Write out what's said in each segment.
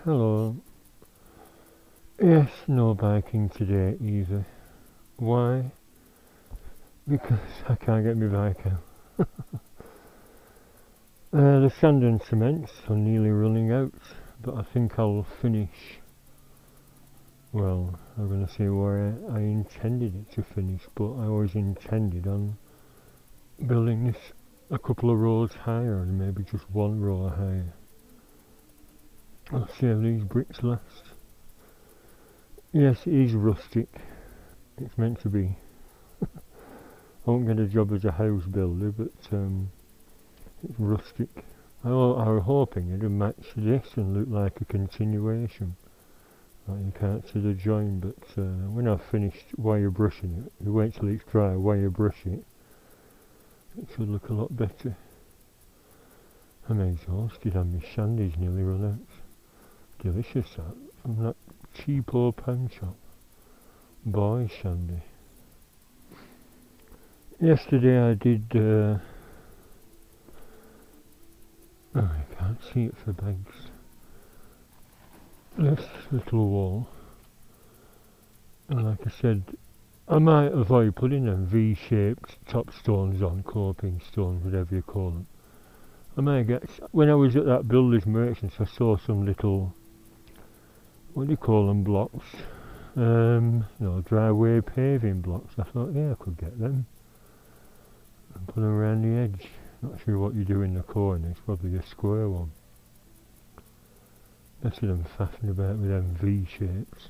Hello. Yes, no biking today either. Why? Because I can't get my bike out. The sand and cements are nearly running out, but I think I'll finish. Well, I'm going to say where I intended it to finish, but I always intended on building this a couple of rows higher and maybe just one row higher. I'll see how these bricks last. Yes, it is rustic. It's meant to be. I won't get a job as a house builder, but it's rustic. I was hoping it'd match this and look like a continuation. Like you can't see the join, but when I've finished wire brushing it, you wait till it's dry, wire brush it, it should look a lot better. I'm exhausted and my shandy's nearly run out. Delicious that, from that cheapo pound shop. Boy shandy. Yesterday I did, I can't see it for bags. This little wall, and like I said, I might avoid putting them V-shaped top stones on, coping stones, whatever you call them. I might get, when I was at that builder's merchants I saw some little, what do you call them, blocks? Driveway paving blocks. I thought, yeah, I could get them and put them around the edge. Not sure what you do in the corner, it's probably a square one. Better than faffing about with them V-shapes.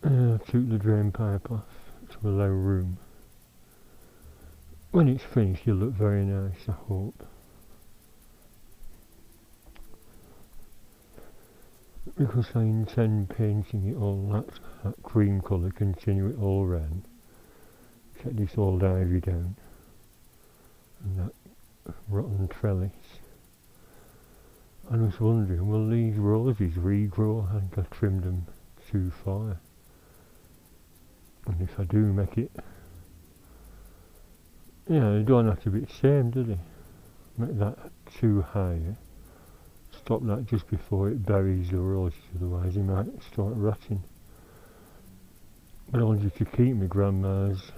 I took the drain pipe off to allow room. When it's finished it'll look very nice, I hope. Because I intend painting it all that cream colour, continue it all round. Get this old ivy down. And that rotten trellis. I was wondering, will these roses regrow? I think I trimmed them too far. And if I do make it, yeah, they don't have to be the same, do they? Make that too high. Stop that just before it buries the roses, otherwise it might start rotting. But I wanted to keep my grandma's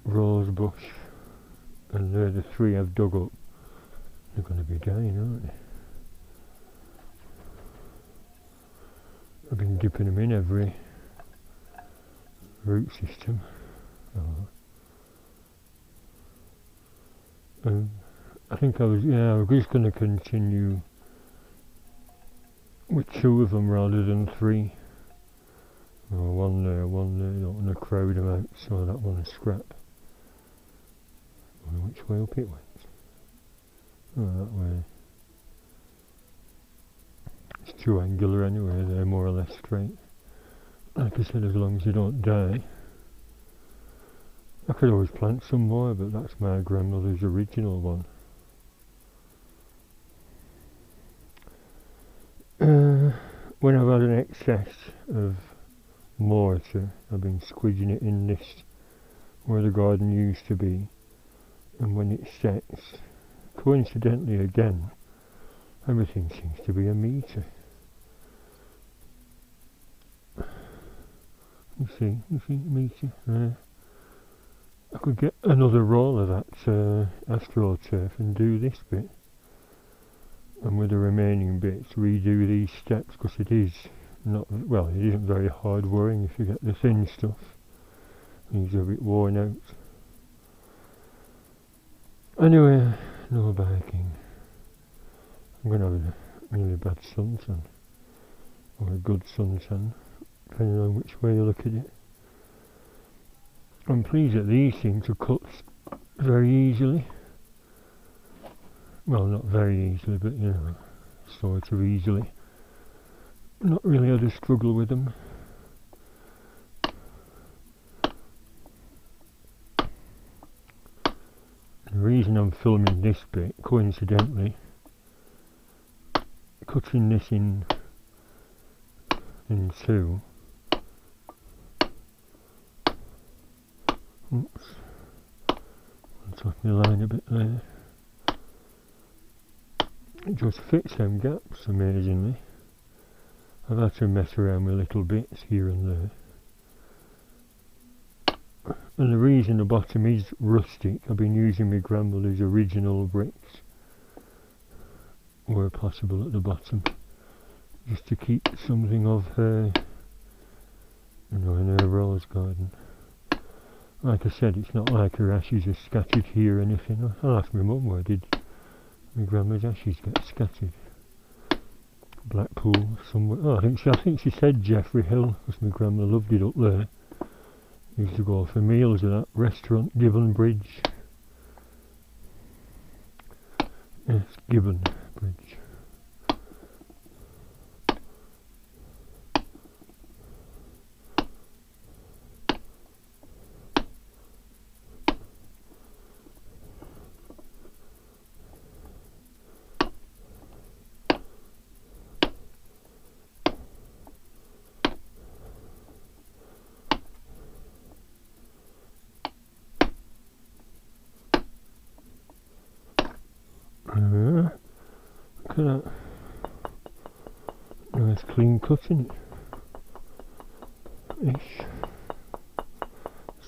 rose bush, and they're the three I've dug up. They're going to be dying, aren't they? I've been dipping them in every root system. I think I was just going to continue with two of them rather than three. One there, don't want to crowd them out, so that one's scrap. I don't know which way up it went. Oh, that way. It's too angular anyway, they're more or less straight. Like I said, as long as they don't die. I could always plant some more, but that's my grandmother's original one. When I've had an excess of mortar, I've been squidging it in this, where the garden used to be, and when it sets, coincidentally again, everything seems to be a metre. You see, metre. I could get another roll of that astroturf and do this bit, and with the remaining bits redo these steps, because it isn't very hard worrying if you get the thin stuff. These are a bit worn out. Anyway, no biking. I'm going to have a really bad suntan, or a good suntan, depending on which way you look at it. I'm pleased that these seem to cut very easily. Well, not very easily, but sort of easily. Not really had a struggle with them. The reason I'm filming this bit, coincidentally, cutting this in two. Oops, I'll top my line a bit there. it just fits them gaps amazingly. I've had to mess around with little bits here and there. And the reason the bottom is rustic, I've been using my grandmother's original bricks where possible at the bottom, just to keep something of her, in her rose garden. Like I said, it's not like her ashes are scattered here or anything. I'll ask my mum where did my grandma's ashes get scattered. Blackpool somewhere. Oh, I think she said Jeffrey Hill, because my grandma loved it up there. Used to go for meals at that restaurant, Gibbon Bridge. Yes, Gibbon Bridge. Look at that. Nice clean cut, isn't it? Ish.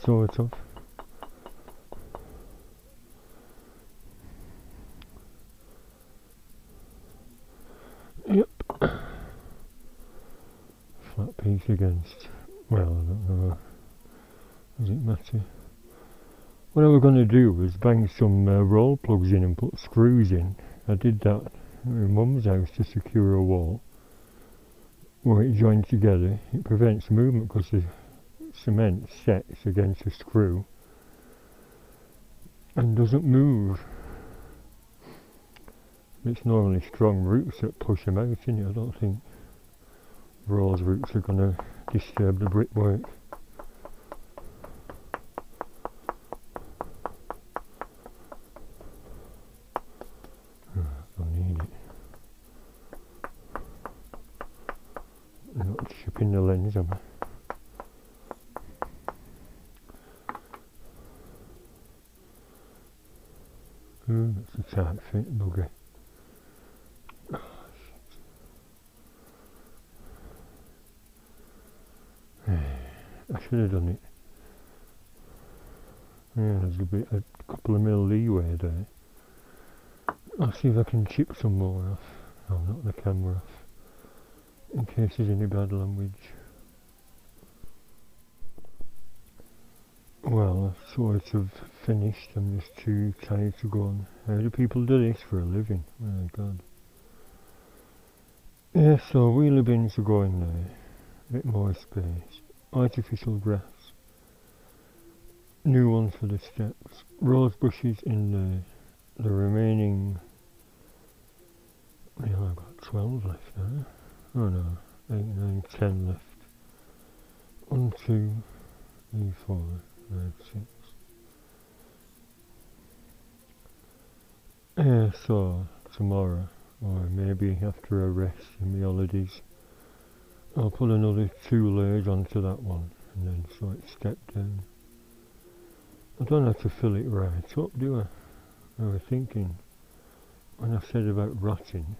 Sort of. Yep. Flat piece against. Well, I don't know. Does it matter? What I was going to do was bang some roll plugs in and put screws in. I did that at my mum's house to secure a wall where it joined together. It prevents movement because the cement sets against a screw and doesn't move. It's normally strong roots that push them out, isn't it? I don't think Rose roots are going to disturb the brickwork. Not chipping the lens, am I? That's a tight fit, bugger. Oh, shit. I should have done it. Yeah, there's a couple of mil leeway there. I'll see if I can chip some more off. Oh, not the camera off. In case there's any bad language. Well, I've sort of finished. I'm just too tired to go on. How do people do this for a living? Oh my god. Yeah, so wheelie bins are going there. A bit more space. Artificial grass. New ones for the steps. Rose bushes in there. The remaining... Yeah, I've got 12 left now. Oh no, 8, 9, 10 left. 1, 2, 3, 4, 5, 6. Yeah, so tomorrow, or maybe after a rest in the holidays, I'll put another 2 layers onto that one, and then so it's stepped down. I don't have to fill it right up, do I? I was thinking, when I said about rotting,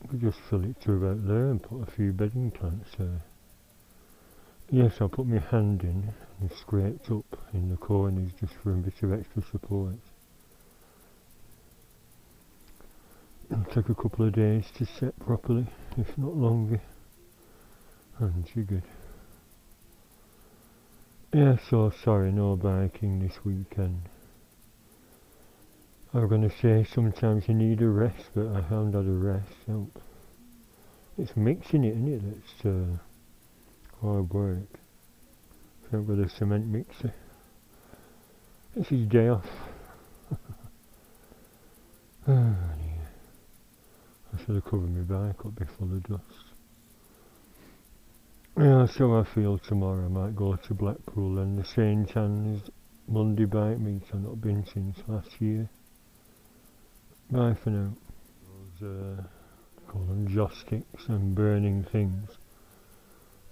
I could just fill it to about there and put a few bedding plants there. Yes, I'll put my hand in and scraped up in the corners just for a bit of extra support. It'll take a couple of days to set properly, if not longer. And you're good. Yeah, so sorry, no biking this weekend. I was going to say sometimes you need a rest, but I haven't had a rest. Help. It's mixing it, isn't it? That's hard work. So I've got a cement mixer. It's his day off. Oh dear. I should have covered my bike up before the dust. Yeah, so I feel tomorrow I might go to Blackpool and the St. Anne's Monday bike meet I've not been since last year. Bye for now. Those, call them joss sticks and burning things.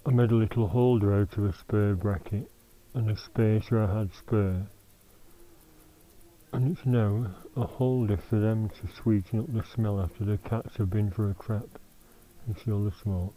I made a little holder out of a spare bracket and a spacer I had spare. And it's now a holder for them to sweeten up the smell after the cats have been for a crap and see all the smoke.